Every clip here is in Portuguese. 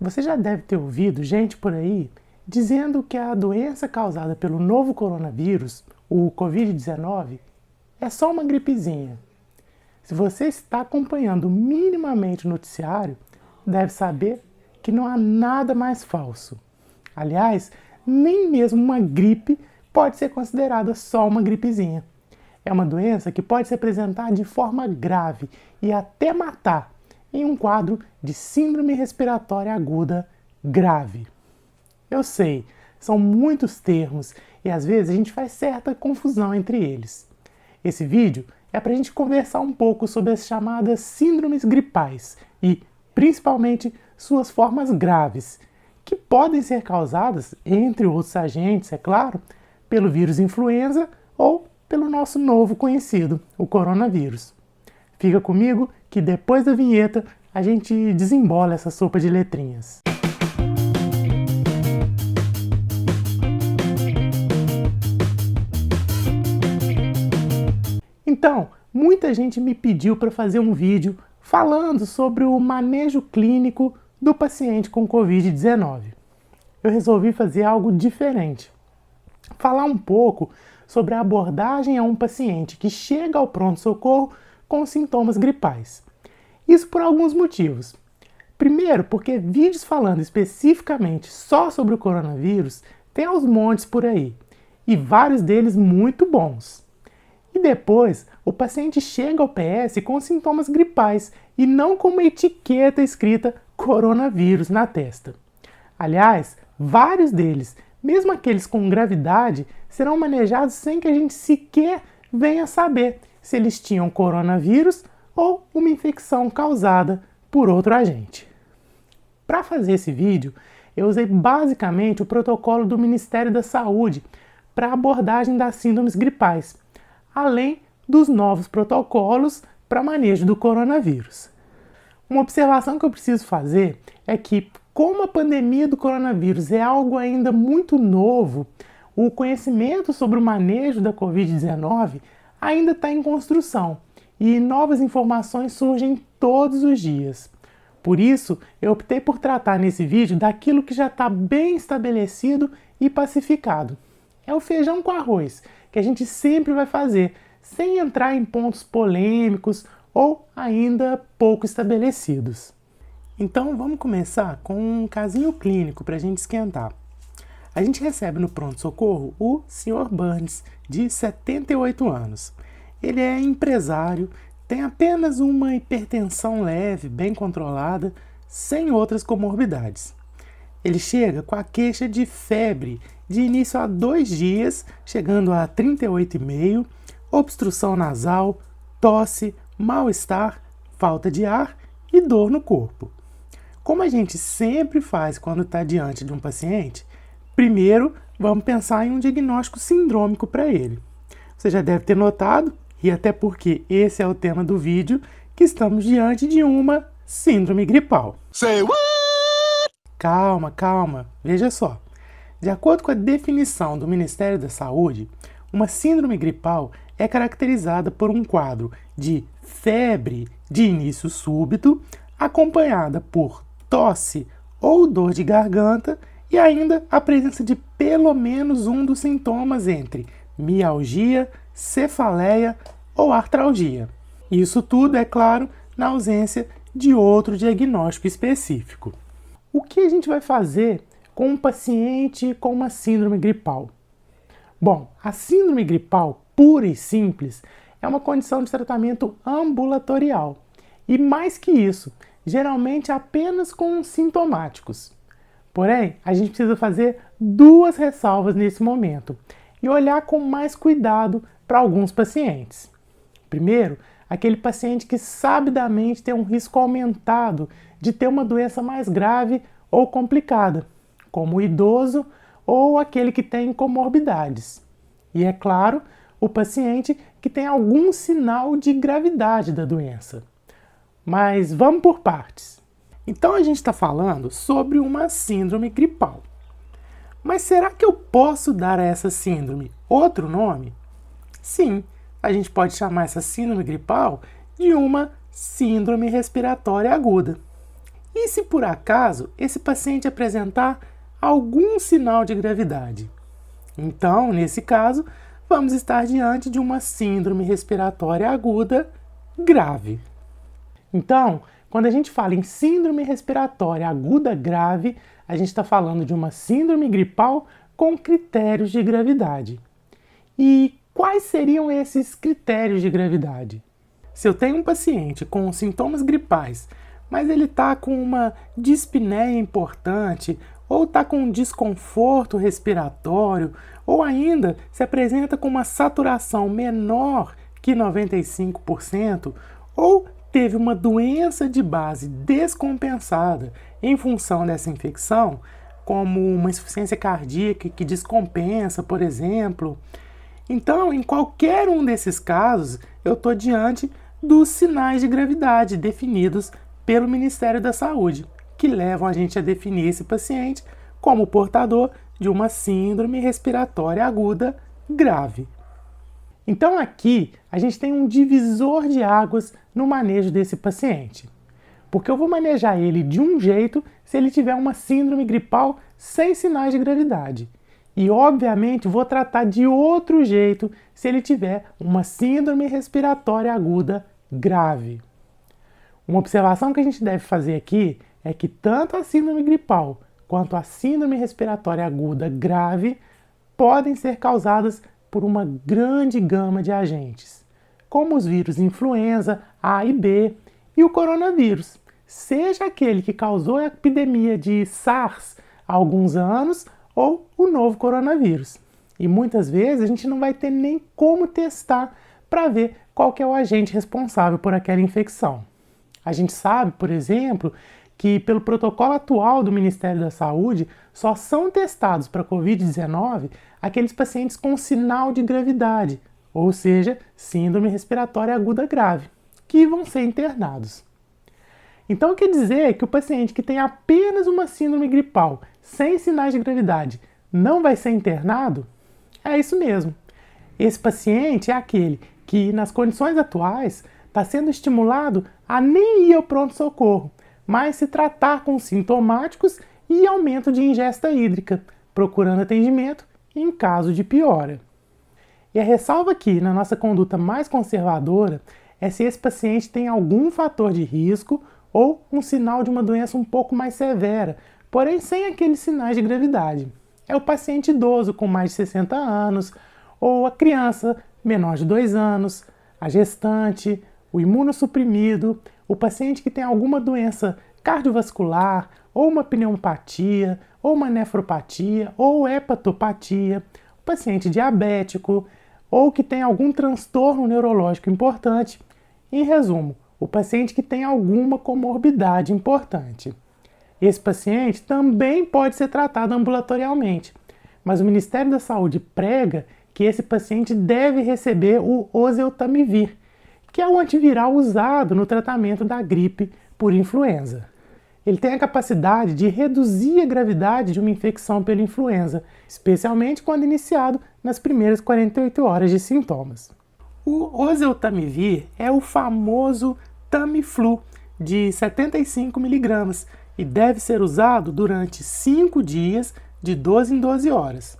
Você já deve ter ouvido gente por aí dizendo que a doença causada pelo novo coronavírus, o Covid-19, é só uma gripezinha. Se você está acompanhando minimamente o noticiário, deve saber que não há nada mais falso. Aliás, nem mesmo uma gripe pode ser considerada só uma gripezinha. É uma doença que pode se apresentar de forma grave e até matar em um quadro de síndrome respiratória aguda grave. Eu sei, são muitos termos e às vezes a gente faz certa confusão entre eles. Esse vídeo é para a gente conversar um pouco sobre as chamadas síndromes gripais e, principalmente, suas formas graves, que podem ser causadas, entre outros agentes, é claro, pelo vírus influenza ou pelo nosso novo conhecido, o coronavírus. Fica comigo que depois da vinheta a gente desembola essa sopa de letrinhas. Então, muita gente me pediu para fazer um vídeo falando sobre o manejo clínico do paciente com Covid-19. Eu resolvi fazer algo diferente. Falar um pouco sobre a abordagem a um paciente que chega ao pronto-socorro com sintomas gripais. Isso por alguns motivos. Primeiro, porque vídeos falando especificamente só sobre o coronavírus tem aos montes por aí, e vários deles muito bons. E depois, o paciente chega ao PS com sintomas gripais e não com uma etiqueta escrita coronavírus na testa. Aliás, vários deles, mesmo aqueles com gravidade, serão manejados sem que a gente sequer venha saber se eles tinham coronavírus ou uma infecção causada por outro agente. Para fazer esse vídeo, eu usei basicamente o protocolo do Ministério da Saúde para a abordagem das síndromes gripais, além dos novos protocolos para manejo do coronavírus. Uma observação que eu preciso fazer é que, como a pandemia do coronavírus é algo ainda muito novo, o conhecimento sobre o manejo da Covid-19 ainda está em construção e novas informações surgem todos os dias. Por isso, eu optei por tratar nesse vídeo daquilo que já está bem estabelecido e pacificado. É o feijão com arroz, que a gente sempre vai fazer, sem entrar em pontos polêmicos ou ainda pouco estabelecidos. Então vamos começar com um casinho clínico para a gente esquentar. A gente recebe no pronto-socorro o Sr. Burns, de 78 anos. Ele é empresário, tem apenas uma hipertensão leve, bem controlada, sem outras comorbidades. Ele chega com a queixa de febre de início a 2 dias, chegando a 38,5, obstrução nasal, tosse, mal-estar, falta de ar e dor no corpo. Como a gente sempre faz quando está diante de um paciente, primeiro vamos pensar em um diagnóstico sindrômico para ele. Você já deve ter notado, e até porque esse é o tema do vídeo, que estamos diante de uma síndrome gripal. Say what? Calma, veja só. De acordo com a definição do Ministério da Saúde, uma síndrome gripal é caracterizada por um quadro de febre de início súbito, acompanhada por tosse ou dor de garganta e ainda a presença de pelo menos um dos sintomas entre mialgia, cefaleia ou artralgia. Isso tudo, é claro, na ausência de outro diagnóstico específico. O que a gente vai fazer com um paciente com uma síndrome gripal? Bom, a síndrome gripal, pura e simples, é uma condição de tratamento ambulatorial. E mais que isso, geralmente apenas com sintomáticos. Porém, a gente precisa fazer 2 ressalvas nesse momento e olhar com mais cuidado para alguns pacientes. Primeiro, aquele paciente que sabidamente tem um risco aumentado de ter uma doença mais grave ou complicada, como o idoso ou aquele que tem comorbidades. E, é claro, o paciente que tem algum sinal de gravidade da doença. Mas vamos por partes. Então a gente está falando sobre uma síndrome gripal. Mas será que eu posso dar a essa síndrome outro nome? Sim, a gente pode chamar essa síndrome gripal de uma síndrome respiratória aguda. E se por acaso esse paciente apresentar algum sinal de gravidade? Então, nesse caso, vamos estar diante de uma síndrome respiratória aguda grave. Então, quando a gente fala em síndrome respiratória aguda grave, a gente está falando de uma síndrome gripal com critérios de gravidade. E quais seriam esses critérios de gravidade? Se eu tenho um paciente com sintomas gripais, mas ele está com uma dispneia importante, ou está com um desconforto respiratório, ou ainda se apresenta com uma saturação menor que 95%, ou teve uma doença de base descompensada em função dessa infecção, como uma insuficiência cardíaca que descompensa, por exemplo. Então, em qualquer um desses casos, eu estou diante dos sinais de gravidade definidos pelo Ministério da Saúde, que levam a gente a definir esse paciente como portador de uma síndrome respiratória aguda grave. Então aqui a gente tem um divisor de águas no manejo desse paciente, porque eu vou manejar ele de um jeito se ele tiver uma síndrome gripal sem sinais de gravidade, e obviamente vou tratar de outro jeito se ele tiver uma síndrome respiratória aguda grave. Uma observação que a gente deve fazer aqui é que tanto a síndrome gripal quanto a síndrome respiratória aguda grave podem ser causadas por uma grande gama de agentes, como os vírus influenza A e B e o coronavírus, seja aquele que causou a epidemia de SARS há alguns anos ou o novo coronavírus. E muitas vezes a gente não vai ter nem como testar para ver qual que é o agente responsável por aquela infecção. A gente sabe, por exemplo, que pelo protocolo atual do Ministério da Saúde, só são testados para Covid-19 aqueles pacientes com sinal de gravidade, ou seja, síndrome respiratória aguda grave, que vão ser internados. Então quer dizer que o paciente que tem apenas uma síndrome gripal sem sinais de gravidade não vai ser internado? É isso mesmo. Esse paciente é aquele que, nas condições atuais, está sendo estimulado a nem ir ao pronto-socorro, mas se tratar com sintomáticos e aumento de ingesta hídrica, procurando atendimento em caso de piora. E a ressalva aqui na nossa conduta mais conservadora é se esse paciente tem algum fator de risco ou um sinal de uma doença um pouco mais severa, porém sem aqueles sinais de gravidade. É o paciente idoso com mais de 60 anos, ou a criança menor de 2 anos, a gestante, o imunossuprimido, o paciente que tem alguma doença cardiovascular, ou uma pneumopatia, ou uma nefropatia, ou hepatopatia, o paciente diabético, ou que tem algum transtorno neurológico importante. Em resumo, o paciente que tem alguma comorbidade importante. Esse paciente também pode ser tratado ambulatorialmente, mas o Ministério da Saúde prega que esse paciente deve receber o oseltamivir, que é o antiviral usado no tratamento da gripe por influenza. Ele tem a capacidade de reduzir a gravidade de uma infecção pela influenza, especialmente quando iniciado nas primeiras 48 horas de sintomas. O oseltamivir é o famoso Tamiflu de 75 mg e deve ser usado durante 5 dias de 12 em 12 horas.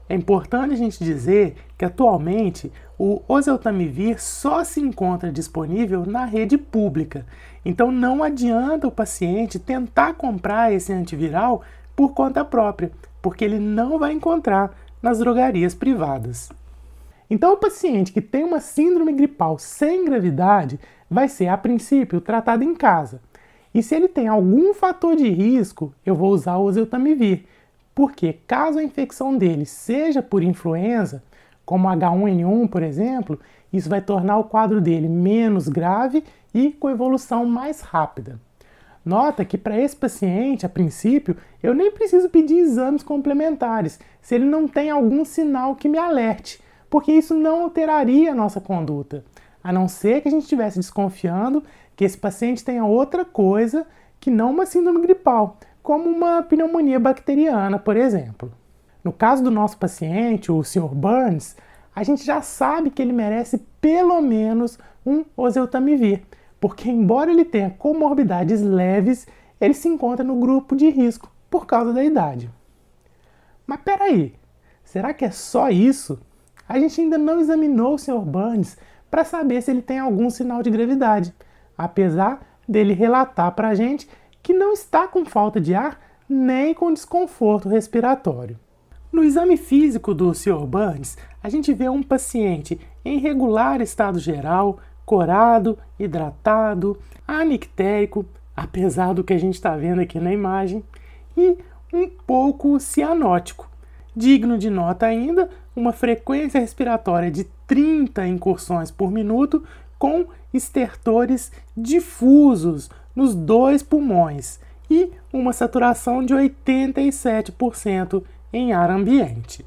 É importante a gente dizer que atualmente o oseltamivir só se encontra disponível na rede pública, então não adianta o paciente tentar comprar esse antiviral por conta própria, porque ele não vai encontrar nas drogarias privadas. Então o paciente que tem uma síndrome gripal sem gravidade vai ser, a princípio, tratado em casa. E se ele tem algum fator de risco, eu vou usar o oseltamivir, porque caso a infecção dele seja por influenza, como H1N1, por exemplo, isso vai tornar o quadro dele menos grave e com evolução mais rápida. Nota que para esse paciente, a princípio, eu nem preciso pedir exames complementares, se ele não tem algum sinal que me alerte, porque isso não alteraria a nossa conduta, a não ser que a gente estivesse desconfiando que esse paciente tenha outra coisa que não uma síndrome gripal, como uma pneumonia bacteriana, por exemplo. No caso do nosso paciente, o Sr. Burns, a gente já sabe que ele merece pelo menos um oseltamivir, porque embora ele tenha comorbidades leves, ele se encontra no grupo de risco por causa da idade. Mas peraí, será que é só isso? A gente ainda não examinou o Sr. Burns para saber se ele tem algum sinal de gravidade, apesar dele relatar para a gente que não está com falta de ar nem com desconforto respiratório. No exame físico do Sr. Burns, a gente vê um paciente em regular estado geral, corado, hidratado, anictérico, apesar do que a gente está vendo aqui na imagem, e um pouco cianótico. Digno de nota ainda, uma frequência respiratória de 30 incursões por minuto com estertores difusos nos 2 pulmões e uma saturação de 87% em ar ambiente.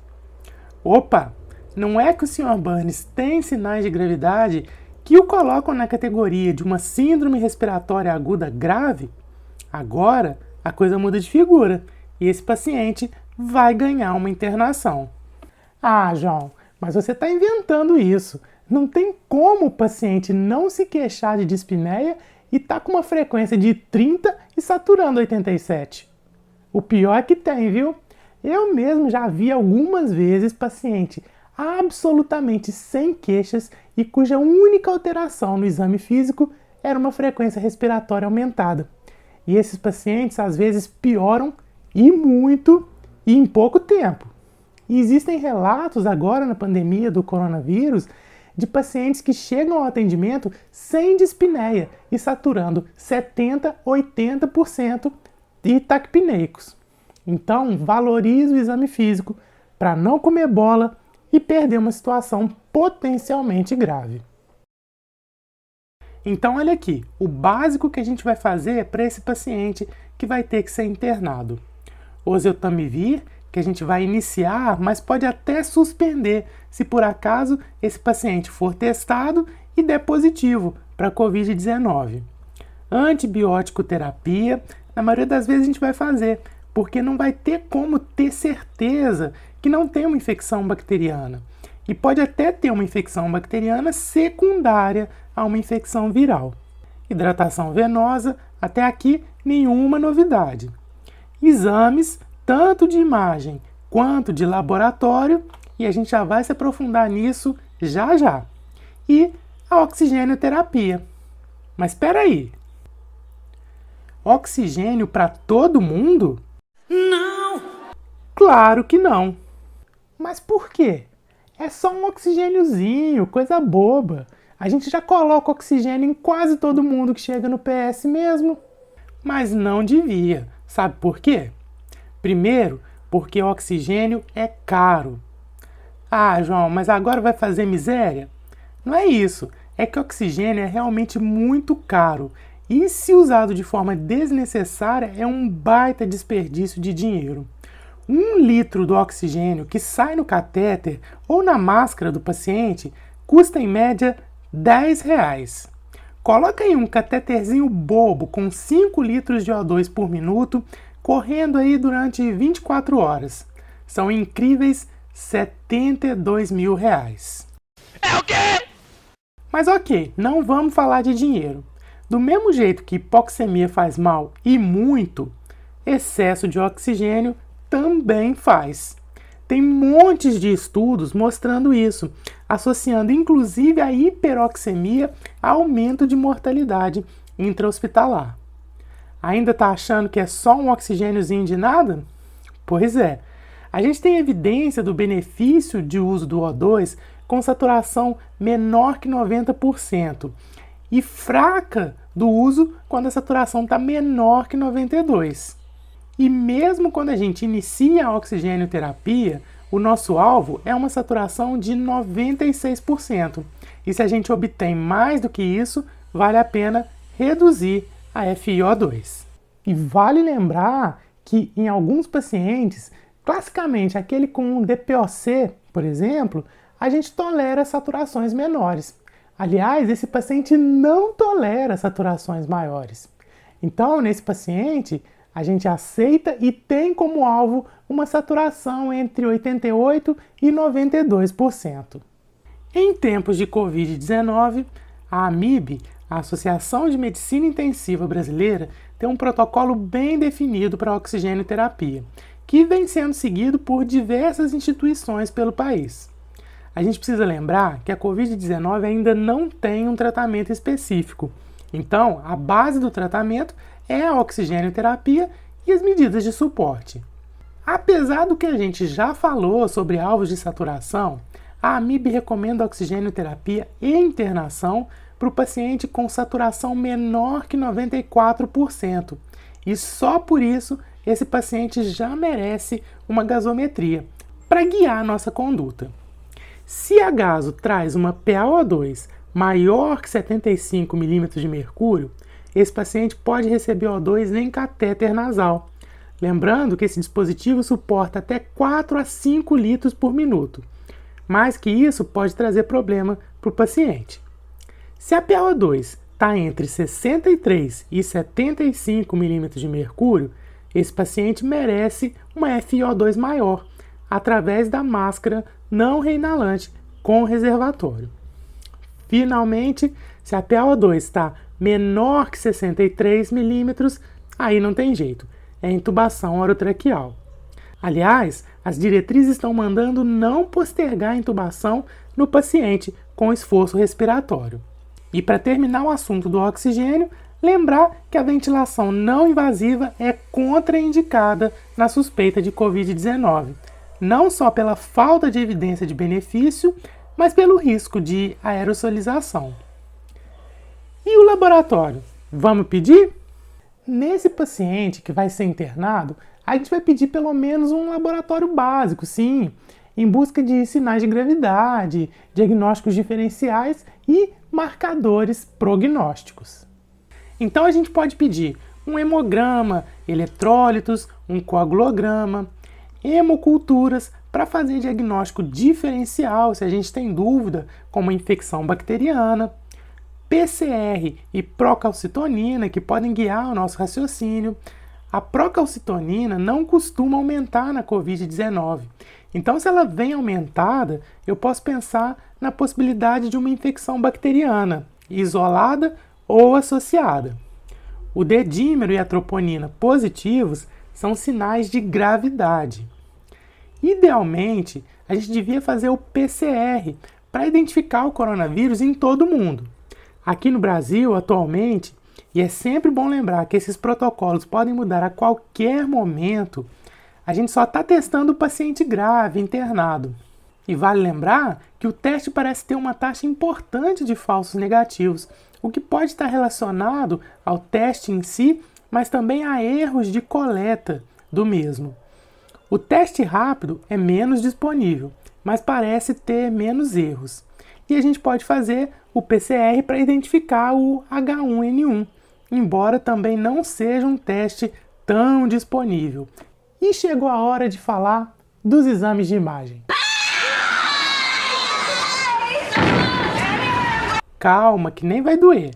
Opa! Não é que o Sr. Burns tem sinais de gravidade que o colocam na categoria de uma síndrome respiratória aguda grave? Agora, a coisa muda de figura e esse paciente vai ganhar uma internação. Ah, João, mas você está inventando isso. Não tem como o paciente não se queixar de dispneia e tá com uma frequência de 30 e saturando 87. O pior é que tem, viu? Eu mesmo já vi algumas vezes paciente absolutamente sem queixas e cuja única alteração no exame físico era uma frequência respiratória aumentada. E esses pacientes às vezes pioram e muito e em pouco tempo. E existem relatos agora na pandemia do coronavírus de pacientes que chegam ao atendimento sem dispneia e saturando 70%, 80% e taquipneicos. Então, valorize o exame físico para não comer bola e perder uma situação potencialmente grave. Então, olha aqui, o básico que a gente vai fazer para esse paciente que vai ter que ser internado. Oseltamivir, que a gente vai iniciar, mas pode até suspender se por acaso esse paciente for testado e der positivo para a Covid-19. Antibiótico terapia, na maioria das vezes a gente vai fazer, porque não vai ter como ter certeza que não tem uma infecção bacteriana. E pode até ter uma infecção bacteriana secundária a uma infecção viral. Hidratação venosa, até aqui nenhuma novidade. Exames, tanto de imagem quanto de laboratório, e a gente já vai se aprofundar nisso já já. E a oxigênio-terapia. Mas espera aí. Oxigênio para todo mundo? Não! Claro que não. Mas por quê? É só um oxigêniozinho, coisa boba. A gente já coloca oxigênio em quase todo mundo que chega no PS mesmo. Mas não devia. Sabe por quê? Primeiro, porque o oxigênio é caro. Ah, João, mas agora vai fazer miséria? Não é isso. É que o oxigênio é realmente muito caro. E se usado de forma desnecessária, é um baita desperdício de dinheiro. 1 litro do oxigênio que sai no catéter ou na máscara do paciente custa em média R$10. Coloca aí um cateterzinho bobo com 5 litros de O2 por minuto, correndo aí durante 24 horas. São incríveis R$72 mil. É o quê? Mas ok, não vamos falar de dinheiro. Do mesmo jeito que hipoxemia faz mal e muito, excesso de oxigênio também faz. Tem montes de estudos mostrando isso, associando inclusive a hiperoxemia a aumento de mortalidade intra-hospitalar. Ainda está achando que é só um oxigêniozinho de nada? Pois é. A gente tem evidência do benefício de uso do O2 com saturação menor que 90% e fraca do uso quando a saturação está menor que 92%. E mesmo quando a gente inicia a oxigênio-terapia, o nosso alvo é uma saturação de 96%. E se a gente obtém mais do que isso, vale a pena reduzir a FiO2. E vale lembrar que em alguns pacientes, classicamente aquele com DPOC, por exemplo, a gente tolera saturações menores. Aliás, esse paciente não tolera saturações maiores. Então, nesse paciente, a gente aceita e tem como alvo uma saturação entre 88% e 92%. Em tempos de Covid-19, a AMIB, a Associação de Medicina Intensiva Brasileira, tem um protocolo bem definido para a oxigênio-terapia, que vem sendo seguido por diversas instituições pelo país. A gente precisa lembrar que a Covid-19 ainda não tem um tratamento específico. Então, a base do tratamento é a oxigênio-terapia e as medidas de suporte. Apesar do que a gente já falou sobre alvos de saturação, a AMIB recomenda oxigênio-terapia e internação para o paciente com saturação menor que 94%. E só por isso esse paciente já merece uma gasometria para guiar a nossa conduta. Se a gaso traz uma PaO2 maior que 75 milímetros de mercúrio, esse paciente pode receber O2 em catéter nasal. Lembrando que esse dispositivo suporta até 4 a 5 litros por minuto. Mais que isso pode trazer problema para o paciente. Se a PaO2 está entre 63 e 75 milímetros de mercúrio, esse paciente merece uma FiO2 maior, através da máscara não reinalante com reservatório. Finalmente, se a PaO2 está menor que 63 milímetros, aí não tem jeito, é intubação orotraqueal. Aliás, as diretrizes estão mandando não postergar a intubação no paciente com esforço respiratório. E para terminar o assunto do oxigênio, lembrar que a ventilação não invasiva é contraindicada na suspeita de Covid-19, não só pela falta de evidência de benefício, mas pelo risco de aerosolização. E o laboratório? Vamos pedir? Nesse paciente que vai ser internado, a gente vai pedir pelo menos um laboratório básico, sim, em busca de sinais de gravidade, diagnósticos diferenciais e marcadores prognósticos. Então a gente pode pedir um hemograma, eletrólitos, um coagulograma, hemoculturas para fazer diagnóstico diferencial se a gente tem dúvida, como infecção bacteriana, PCR e procalcitonina, que podem guiar o nosso raciocínio. A procalcitonina não costuma aumentar na Covid-19. Então, se ela vem aumentada, eu posso pensar na possibilidade de uma infecção bacteriana, isolada ou associada. O dedímero e a troponina positivos são sinais de gravidade. Idealmente, a gente devia fazer o PCR para identificar o coronavírus em todo o mundo. Aqui no Brasil, atualmente, e é sempre bom lembrar que esses protocolos podem mudar a qualquer momento, a gente só está testando o paciente grave, internado. E vale lembrar que o teste parece ter uma taxa importante de falsos negativos, o que pode estar relacionado ao teste em si, mas também a erros de coleta do mesmo. O teste rápido é menos disponível, mas parece ter menos erros. E a gente pode fazer o PCR para identificar o H1N1, embora também não seja um teste tão disponível. E chegou a hora de falar dos exames de imagem. Calma, que nem vai doer.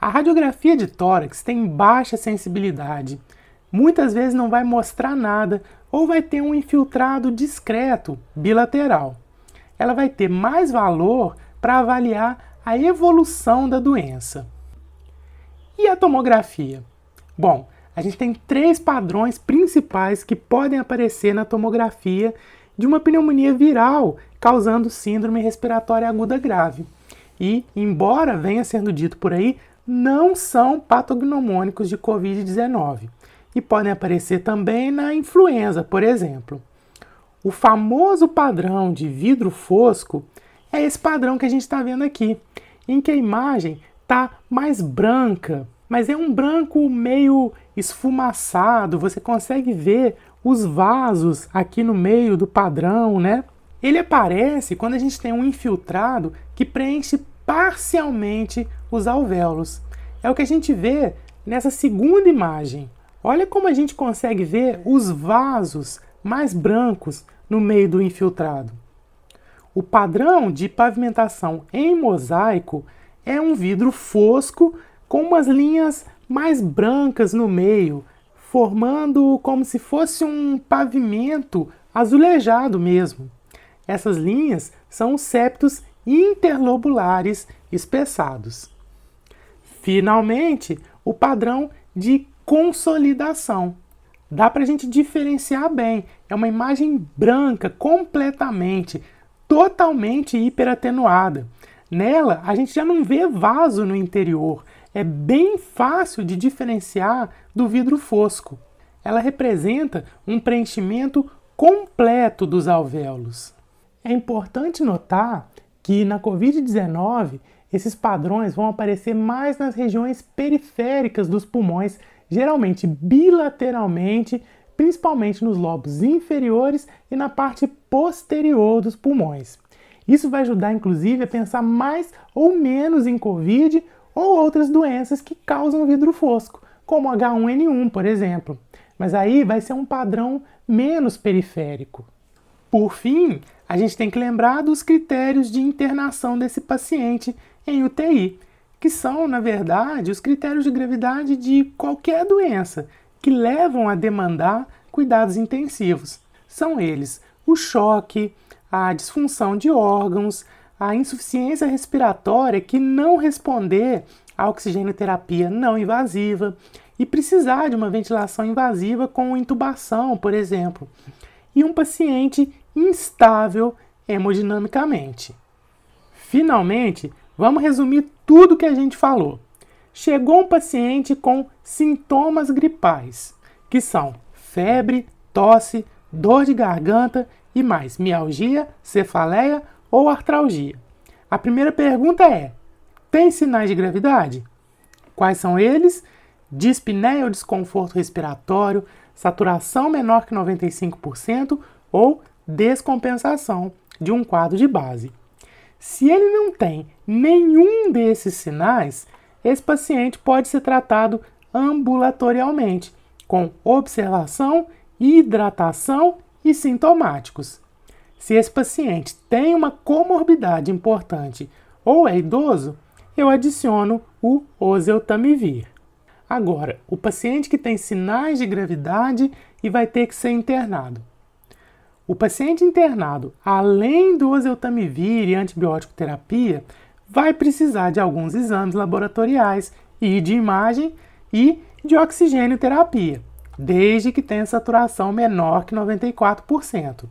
A radiografia de tórax tem baixa sensibilidade. Muitas vezes não vai mostrar nada ou vai ter um infiltrado discreto, bilateral. Ela vai ter mais valor para avaliar a evolução da doença. E a tomografia? Bom, a gente tem 3 padrões principais que podem aparecer na tomografia de uma pneumonia viral causando síndrome respiratória aguda grave. E, embora venha sendo dito por aí, não são patognomônicos de Covid-19 e podem aparecer também na influenza, por exemplo. O famoso padrão de vidro fosco é esse padrão que a gente está vendo aqui, em que a imagem está mais branca, mas é um branco meio esfumaçado, você consegue ver os vasos aqui no meio do padrão, né? Ele aparece quando a gente tem um infiltrado que preenche parcialmente os alvéolos. É o que a gente vê nessa segunda imagem. Olha como a gente consegue ver os vasos mais brancos no meio do infiltrado. O padrão de pavimentação em mosaico é um vidro fosco com umas linhas mais brancas no meio, formando como se fosse um pavimento azulejado mesmo. Essas linhas são os septos interlobulares espessados. Finalmente, o padrão de consolidação. Dá para a gente diferenciar bem. É uma imagem branca, completamente, totalmente hiperatenuada. Nela, a gente já não vê vaso no interior. É bem fácil de diferenciar do vidro fosco. Ela representa um preenchimento completo dos alvéolos. É importante notar que na Covid-19, esses padrões vão aparecer mais nas regiões periféricas dos pulmões, geralmente bilateralmente, principalmente nos lobos inferiores e na parte posterior dos pulmões. Isso vai ajudar, inclusive, a pensar mais ou menos em Covid ou outras doenças que causam vidro fosco, como H1N1, por exemplo. Mas aí vai ser um padrão menos periférico. Por fim, a gente tem que lembrar dos critérios de internação desse paciente em UTI, que são, na verdade, os critérios de gravidade de qualquer doença que levam a demandar cuidados intensivos. São eles o choque, a disfunção de órgãos, a insuficiência respiratória que não responder à oxigenoterapia não invasiva e precisar de uma ventilação invasiva com intubação, por exemplo, e um paciente instável hemodinamicamente. Finalmente, vamos resumir tudo que a gente falou. Chegou um paciente com sintomas gripais, que são febre, tosse, dor de garganta e mais mialgia, cefaleia ou artralgia. A primeira pergunta é: tem sinais de gravidade? Quais são eles? Dispneia ou desconforto respiratório, saturação menor que 95% ou descompensação de um quadro de base. Se ele não tem nenhum desses sinais, esse paciente pode ser tratado ambulatorialmente, com observação, hidratação e sintomáticos. Se esse paciente tem uma comorbidade importante ou é idoso, eu adiciono o oseltamivir. Agora, o paciente que tem sinais de gravidade e vai ter que ser internado. O paciente internado, além do oseltamivir e antibiótico terapia, vai precisar de alguns exames laboratoriais e de imagem e de oxigênio terapia, desde que tenha saturação menor que 94%.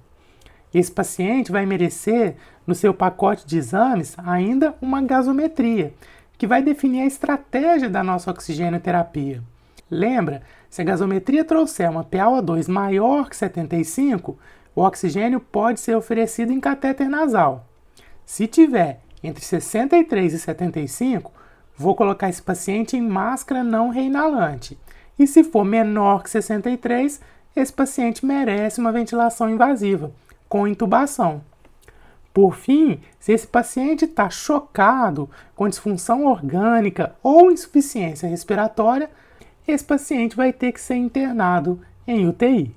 Esse paciente vai merecer, no seu pacote de exames, ainda uma gasometria, que vai definir a estratégia da nossa oxigenoterapia. Lembra, se a gasometria trouxer uma PaO2 maior que 75, o oxigênio pode ser oferecido em catéter nasal. Se tiver entre 63 e 75, vou colocar esse paciente em máscara não reinalante. E se for menor que 63, esse paciente merece uma ventilação invasiva, com intubação. Por fim, se esse paciente está chocado com disfunção orgânica ou insuficiência respiratória, esse paciente vai ter que ser internado em UTI.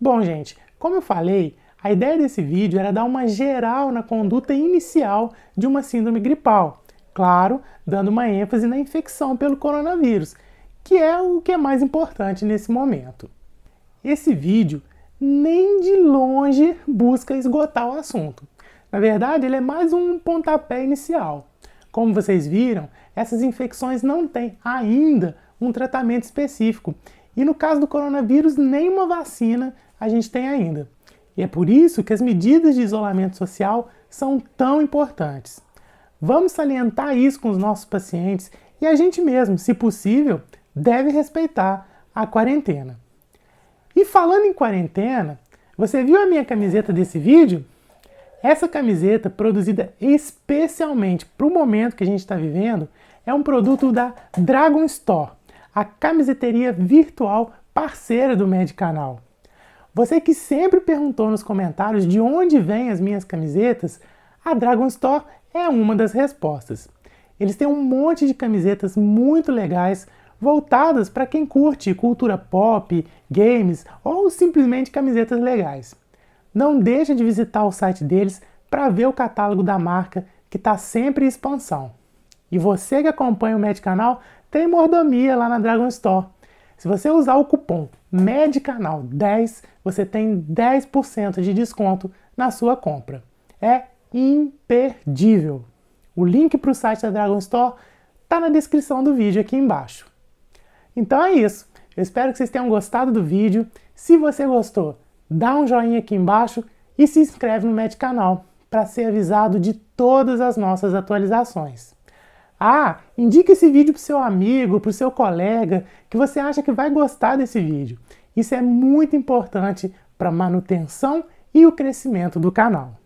Bom, gente, como eu falei, a ideia desse vídeo era dar uma geral na conduta inicial de uma síndrome gripal. Claro, dando uma ênfase na infecção pelo coronavírus, que é o que é mais importante nesse momento. Esse vídeo nem de longe busca esgotar o assunto. Na verdade, ele é mais um pontapé inicial. Como vocês viram, essas infecções não têm ainda um tratamento específico. E no caso do coronavírus, nenhuma vacina a gente tem ainda. E é por isso que as medidas de isolamento social são tão importantes. Vamos salientar isso com os nossos pacientes e a gente mesmo, se possível, deve respeitar a quarentena. E falando em quarentena, você viu a minha camiseta desse vídeo? Essa camiseta, produzida especialmente para o momento que a gente está vivendo, é um produto da Dragon Store, a camiseteria virtual parceira do Medicanal. Você que sempre perguntou nos comentários de onde vêm as minhas camisetas, a Dragon Store é uma das respostas. Eles têm um monte de camisetas muito legais, voltadas para quem curte cultura pop, games ou simplesmente camisetas legais. Não deixa de visitar o site deles para ver o catálogo da marca, que está sempre em expansão. E você que acompanha o Medicanal tem mordomia lá na Dragon Store. Se você usar o cupom MEDICANAL10, você tem 10% de desconto na sua compra. É imperdível! O link para o site da Dragon Store está na descrição do vídeo aqui embaixo. Então é isso. Eu espero que vocês tenham gostado do vídeo. Se você gostou, dá um joinha aqui embaixo e se inscreve no Medcanal para ser avisado de todas as nossas atualizações. Ah, indique esse vídeo para o seu amigo, para o seu colega, que você acha que vai gostar desse vídeo. Isso é muito importante para a manutenção e o crescimento do canal.